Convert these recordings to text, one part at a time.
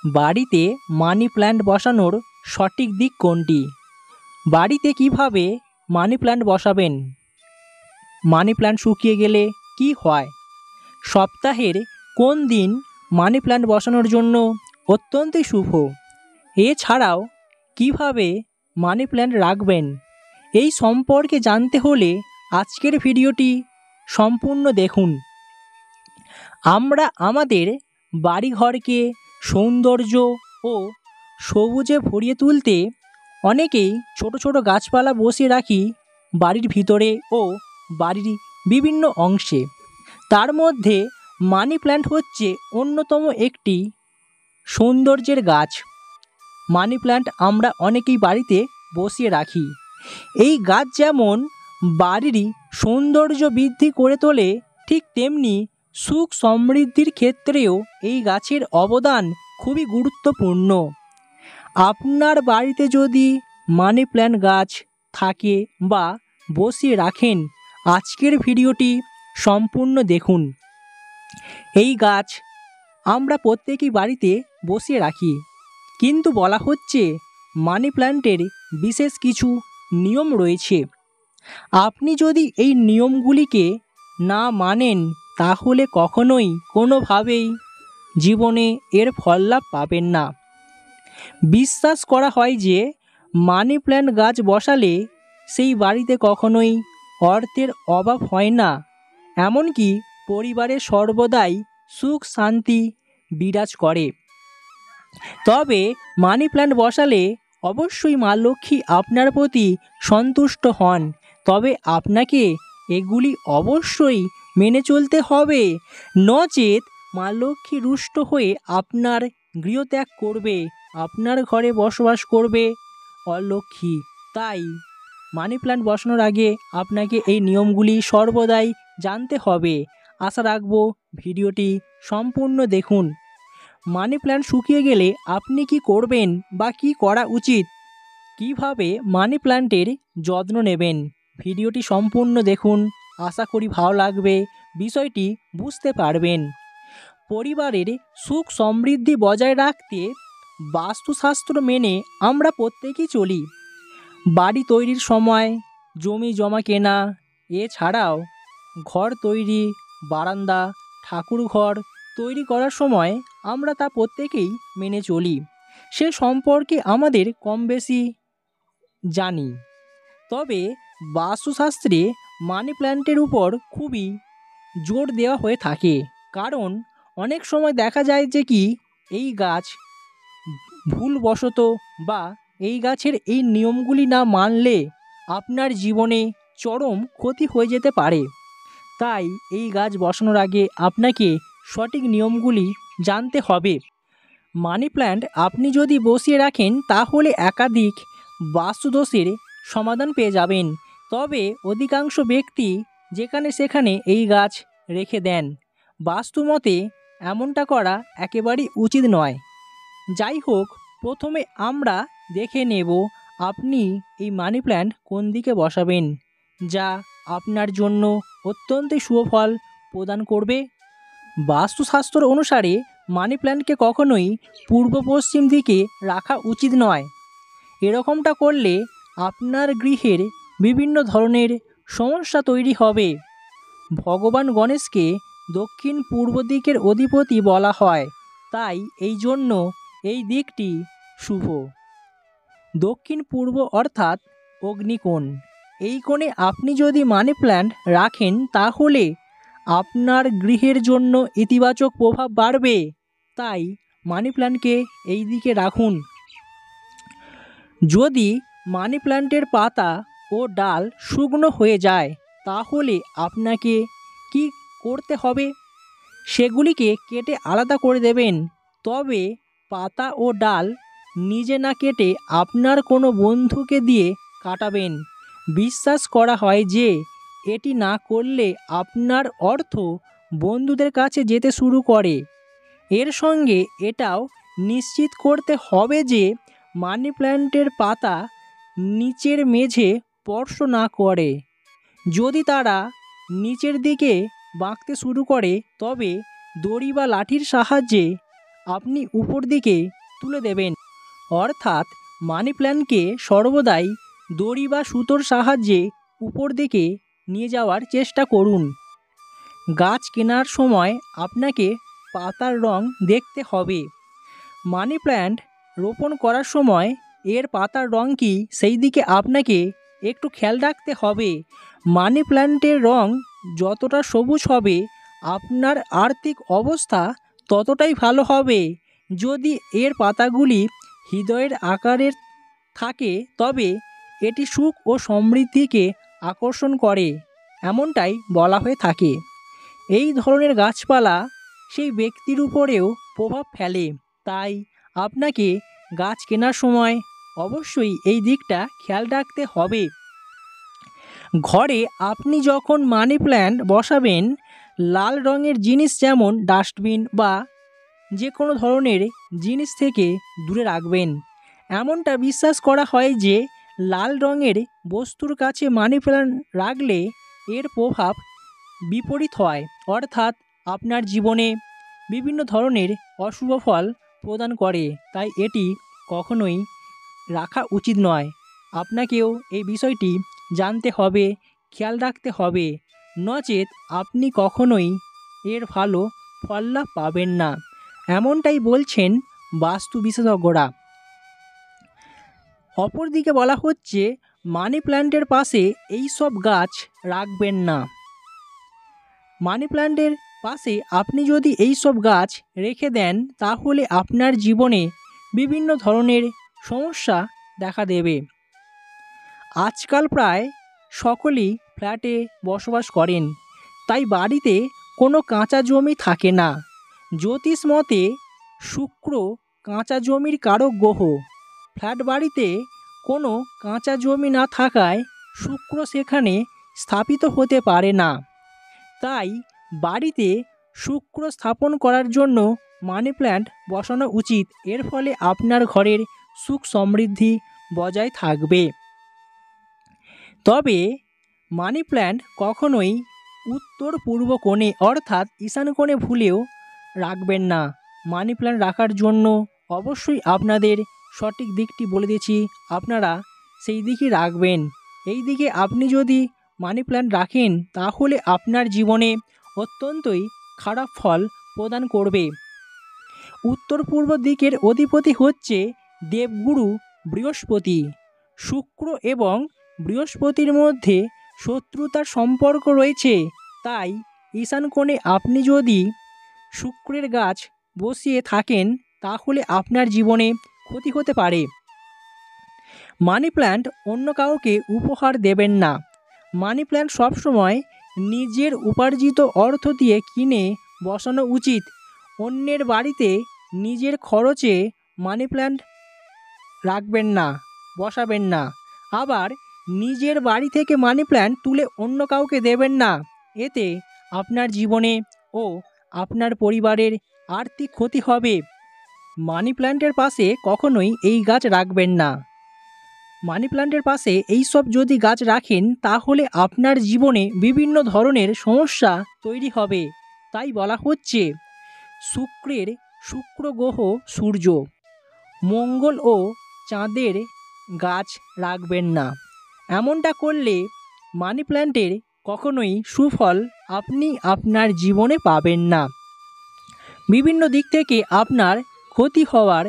বাড়িতে money plant বসানোর সঠিক দিক কোনটি? বাড়িতে কিভাবে মানি প্ল্যান্ট বসাবেন? মানি প্ল্যান্ট শুকিয়ে গেলে কি হয়? সপ্তাহের কোন দিন মানি প্ল্যান্ট বসানোর জন্য অত্যন্তই শুভ? এছাড়াও কিভাবে মানি প্ল্যান্ট রাখবেন, এই সম্পর্কে জানতে হলে আজকের ভিডিওটি সম্পূর্ণ দেখুন। আমরা আমাদের বাড়িঘরকে সৌন্দর্য ও সবুজে ভরিয়ে তুলতে অনেকেই ছোট ছোট গাছপালা বসিয়ে রাখি বাড়ির ভিতরে ও বাড়ির বিভিন্ন অংশে। তার মধ্যে মানি প্ল্যান্ট হচ্ছে অন্যতম একটি সৌন্দর্যের গাছ। মানি প্ল্যান্ট আমরা অনেকেই বাড়িতে বসিয়ে রাখি। এই গাছ যেমন বাড়ির সৌন্দর্য বৃদ্ধি করে তোলে, ঠিক তেমনি সুখ সমৃদ্ধির ক্ষেত্রেও এই গাছের অবদান খুবই গুরুত্বপূর্ণ। আপনার বাড়িতে যদি মানি প্ল্যান্ট গাছ থাকে বা বসিয়ে রাখেন, আজকের ভিডিওটি সম্পূর্ণ দেখুন। এই গাছ আমরা প্রত্যেকেই বাড়িতে বসিয়ে রাখি, কিন্তু বলা হচ্ছে মানি প্ল্যান্টের বিশেষ কিছু নিয়ম রয়েছে। আপনি যদি এই নিয়মগুলিকে না মানেন, তাহলে কখনোই কোনোভাবেই জীবনে এর ফল লাভ পাবেন না। বিশ্বাস করা হয় যে মানি প্ল্যান্ট গাছ বসালে সেই বাড়িতে কখনোই অর্থের অভাব হয় না, এমনকি পরিবারে সর্বদাই সুখ শান্তি বিরাজ করে। তবে মানি প্ল্যান্ট বসালে অবশ্যই মা লক্ষ্মী আপনার প্রতি সন্তুষ্ট হন। তবে আপনাকে এগুলি অবশ্যই মেনে চলতে হবে, নচেত মা লক্ষ্মী রুষ্ট হয়ে আপনার গৃহত্যাগ করবে, আপনার ঘরে বসবাস করবে অলক্ষ্মী। তাই মানি প্ল্যান্ট বসানোর আগে আপনাকে এই নিয়মগুলি সর্বদাই জানতে হবে। আশা রাখবো ভিডিওটি সম্পূর্ণ দেখুন। মানি প্ল্যান্ট শুকিয়ে গেলে আপনি কি করবেন বা কি করা উচিত? কিভাবে মানি প্ল্যান্টের যত্ন নেবেন? ভিডিওটি সম্পূর্ণ দেখুন, আশা করি ভালো লাগবে, বিষয়টি বুঝতে পারবেন। পরিবারের সুখ সমৃদ্ধি বজায় রাখতে বাস্তুশাস্ত্র মেনে আমরা প্রত্যেকেই চলি। বাড়ি তৈরির সময় জমি জমা কেনা, এছাড়াও ঘর তৈরি, বারান্দা, ঠাকুর ঘর তৈরি করার সময় আমরা তা প্রত্যেকেই মেনে চলি। সে সম্পর্কে আমাদের কম বেশি জানি। তবে বাস্তুশাস্ত্রে মানি প্ল্যান্টের উপর খুবই জোর দেওয়া হয়ে থাকে, কারণ অনেক সময় দেখা যায় যে কি এই গাছ ভুলবশত বা এই গাছের এই নিয়মগুলি না মানলে আপনার জীবনে চরম ক্ষতি হয়ে যেতে পারে। তাই এই গাছ বসানোর আগে আপনাকে সঠিক নিয়মগুলি জানতে হবে। মানি প্ল্যান্ট আপনি যদি বসিয়ে রাখেন, তাহলে একাধিক বাস্তুদোষের সমাধান পেয়ে যাবেন। তবে অধিকাংশ ব্যক্তি যেখানে সেখানে এই গাছ রেখে দেন। বাস্তুমতে এমনটা করা একেবারেই উচিত নয়। যাই হোক, প্রথমে আমরা দেখে নেব আপনি এই মানি প্ল্যান্ট কোন দিকে বসাবেন, যা আপনার জন্য অত্যন্ত শুভফল প্রদান করবে। বাস্তুশাস্ত্র অনুসারে মানি প্ল্যান্টকে কখনোই পূর্ব পশ্চিম দিকে রাখা উচিত নয়। এরকমটা করলে আপনার গৃহের বিভিন্ন ধরনের সমস্যা তৈরি হবে। ভগবান গণেশকে দক্ষিণ পূর্ব দিকের অধিপতি বলা হয়, তাই এই জন্য এই দিকটি শুভ। দক্ষিণ পূর্ব অর্থাৎ অগ্নিকোণ, এই কোণে আপনি যদি মানি প্ল্যান্ট রাখেন, তাহলে আপনার গৃহের জন্য ইতিবাচক প্রভাব বাড়বে। তাই মানি প্ল্যান্টকে এই দিকে রাখুন। যদি মানি প্ল্যান্টের পাতা ও ডাল শুকনো হয়ে যায়, তাহলে আপনাকে কি করতে হবে? সেগুলিকে কেটে আলাদা করে দেবেন। তবে পাতা ও ডাল নিজে না কেটে আপনার কোনো বন্ধুকে দিয়ে কাটাবেন। বিশ্বাস করা হয় যে এটি না করলে আপনার অর্থ বন্ধুদের কাছে যেতে শুরু করে। এর সঙ্গে এটাও নিশ্চিত করতে হবে যে মানি প্ল্যান্টের পাতা নিচের মেঝে স্পর্শ না করে। যদি তারা নিচের দিকে বাঁকতে শুরু করে, তবে দড়ি বা লাঠির সাহায্যে আপনি উপর দিকে তুলে দেবেন। অর্থাৎ মানি প্ল্যান্টকে সর্বদাই দড়ি বা সুতোর সাহায্যে উপর দিকে নিয়ে যাওয়ার চেষ্টা করুন। গাছ কেনার সময় আপনাকে পাতার রং দেখতে হবে। মানি প্ল্যান্ট রোপণ করার সময় এর পাতার রং কি সেই দিকে আপনাকে একটু খেয়াল রাখতে হবে। মানি প্ল্যান্টের রং যতটা সবুজ হবে আপনার আর্থিক অবস্থা ততটাই ভালো হবে। যদি এর পাতাগুলি হৃদয়ের আকারের থাকে তবে এটি সুখ ও সমৃদ্ধিকে আকর্ষণ করে, এমনটাই বলা হয়ে থাকে। এই ধরনের গাছপালা সেই ব্যক্তির উপরেও প্রভাব ফেলে, তাই আপনাকে গাছ কেনার সময় অবশ্যই এই দিকটা খেয়াল রাখতে হবে। ঘরে আপনি যখন মানি প্ল্যান্ট বসাবেন, লাল রঙের জিনিস যেমন ডাস্টবিন বা যে কোনো ধরনের জিনিস থেকে দূরে রাখবেন। এমনটা বিশ্বাস করা হয় যে লাল রঙের বস্তুর কাছে মানি প্ল্যান্ট রাখলে এর প্রভাব বিপরীত হয়, অর্থাৎ আপনার জীবনে বিভিন্ন ধরনের অশুভ ফল প্রদান করে। তাই এটি কখনোই রাখা উচিত নয়। আপনাকেও এই বিষয়টি জানতে হবে, খেয়াল রাখতে হবে, নচেত আপনি কখনোই এর ভালো ফল লাভ পাবেন না, এমনটাই বলছেন বাস্তু বিশেষজ্ঞরা। অপরদিকে বলা হচ্ছে মানি প্ল্যান্টের পাশে এই সব গাছ রাখবেন না। মানি প্ল্যান্টের পাশে আপনি যদি এই সব গাছ রেখে দেন তাহলে আপনার জীবনে বিভিন্ন ধরনের সমস্যা দেখা দেবে। আজকাল প্রায় সকলেই ফ্ল্যাটে বসবাস করেন, তাই বাড়িতে কোনো কাঁচা জমি থাকে না। জ্যোতিষ মতে শুক্র কাঁচা জমির কারক গ্রহ। ফ্ল্যাট বাড়িতে কোনো কাঁচা জমি না থাকায় শুক্র সেখানে স্থাপিত হতে পারে না। তাই বাড়িতে শুক্র স্থাপন করার জন্য মানি প্ল্যান্ট বসানো উচিত। এর ফলে আপনার ঘরের সুখ সমৃদ্ধি বজায় থাকবে। তবে মানি প্ল্যান্ট কখনোই উত্তর পূর্ব কোণে অর্থাৎ ঈশান কোণে ভুলেও রাখবেন না। মানি প্ল্যান্ট রাখার জন্য অবশ্যই আপনাদের সঠিক দিকটি বলে দিয়েছি, আপনারা সেই দিকে রাখবেন। এই দিকে আপনি যদি মানি প্ল্যান্ট রাখেন তাহলে আপনার জীবনে অত্যন্তই খারাপ ফল প্রদান করবে। উত্তর পূর্ব দিকের অধিপতি হচ্ছে দেবগুরু বৃহস্পতি। শুক্র এবং বৃহস্পতির মধ্যে শত্রুতার সম্পর্ক রয়েছে, তাই ঈশান কোণে আপনি যদি শুক্রের গাছ বসিয়ে থাকেন তাহলে আপনার জীবনে ক্ষতি হতে পারে। মানি প্ল্যান্ট অন্য কাউকে উপহার দেবেন না। মানি প্ল্যান্ট সবসময় নিজের উপার্জিত অর্থ দিয়ে কিনে বসানো উচিত। অন্যের বাড়িতে নিজের খরচে মানি প্ল্যান্ট রাখবেন না, বসাবেন না। আবার নিজের বাড়ি থেকে মানি প্ল্যান্ট তুলে অন্য কাউকে দেবেন না। এতে আপনার জীবনে ও আপনার পরিবারের আর্থিক ক্ষতি হবে। মানি প্ল্যান্টের পাশে কখনোই এই গাছ রাখবেন না। মানি প্ল্যান্টের পাশে এই সব যদি গাছ রাখেন তাহলে আপনার জীবনে বিভিন্ন ধরনের সমস্যা তৈরি হবে। তাই বলা হচ্ছে শুক্র গ্রহ সূর্য, মঙ্গল ও চাঁদের গাছ রাখবেন না। এমনটা করলে মানি প্ল্যান্টের কখনোই সুফল আপনি আপনার জীবনে পাবেন না। বিভিন্ন দিক থেকে আপনার ক্ষতি হওয়ার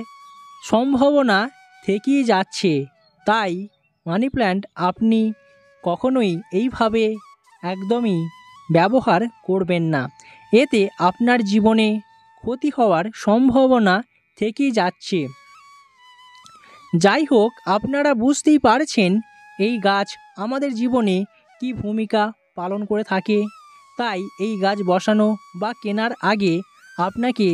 সম্ভাবনা থেকেই যাচ্ছে। তাই মানি প্ল্যান্ট আপনি কখনোই এইভাবে একদমই ব্যবহার করবেন না। এতে আপনার জীবনে ক্ষতি হওয়ার সম্ভাবনা থেকেই যাচ্ছে। যাই হোক, আপনারা বুঝতেই পারছেন এই গাছ আমাদের জীবনে কী ভূমিকা পালন করে থাকে। তাই এই গাছ বসানো বা কেনার আগে আপনাকে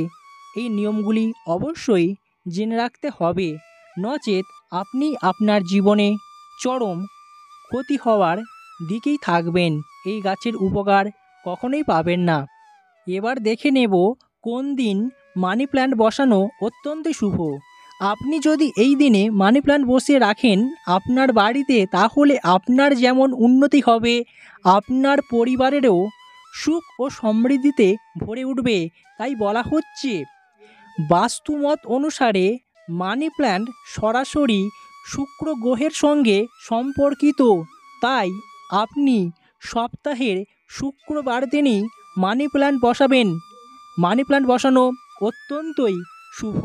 এই নিয়মগুলি অবশ্যই জেনে রাখতে হবে, নচেত আপনি আপনার জীবনে চরম ক্ষতি হওয়ার দিকেই থাকবেন। এই গাছের উপকার কখনোই পাবেন না। এবার দেখে নেব কোন দিন মানি প্ল্যান্ট বসানো অত্যন্ত শুভ। আপনি যদি এই দিনে মানি প্ল্যান্ট বসিয়ে রাখেন আপনার বাড়িতে তাহলে আপনার যেমন উন্নতি হবে, আপনার পরিবারেরও সুখ ও সমৃদ্ধিতে ভরে উঠবে। তাই বলা হচ্ছে বাস্তুমত অনুসারে মানি প্ল্যান্ট সরাসরি শুক্র গ্রহের সঙ্গে সম্পর্কিত, তাই আপনি সপ্তাহের শুক্রবার দিনই মানি প্ল্যান্ট বসাবেন। মানি প্ল্যান্ট বসানো অত্যন্তই শুভ,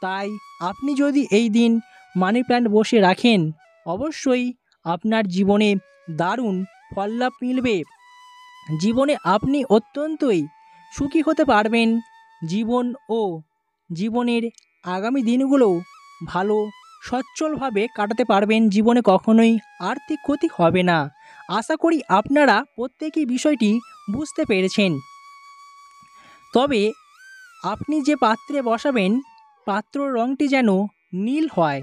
তাই আপনি যদি এই দিন মানি প্ল্যান্ট বসে রাখেন, অবশ্যই আপনার জীবনে দারুণ ফললাভ মিলবে। জীবনে আপনি অত্যন্তই সুখী হতে পারবেন। জীবন ও জীবনের আগামী দিনগুলো ভালো সচ্ছলভাবে কাটাতে পারবেন। জীবনে কখনোই আর্থিক ক্ষতি হবে না। আশা করি আপনারা প্রত্যেকেই বিষয়টি বুঝতে পেরেছেন। তবে আপনি যে পাত্রে বসাবেন, পাত্রর রঙটি যেন নীল হয়।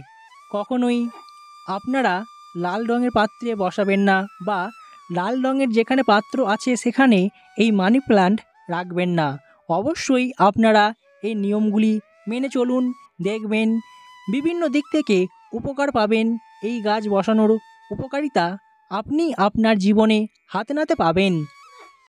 কখনোই আপনারা লাল রঙের পাত্রে বসাবেন না, বা লাল রঙের যেখানে পাত্র আছে সেখানে এই মানি প্ল্যান্ট রাখবেন না। অবশ্যই আপনারা এই নিয়মগুলি মেনে চলুন, দেখবেন বিভিন্ন দিক থেকে উপকার পাবেন। এই গাছ বসানোর উপকারিতা আপনি আপনার জীবনে হাতে নাতে পাবেন।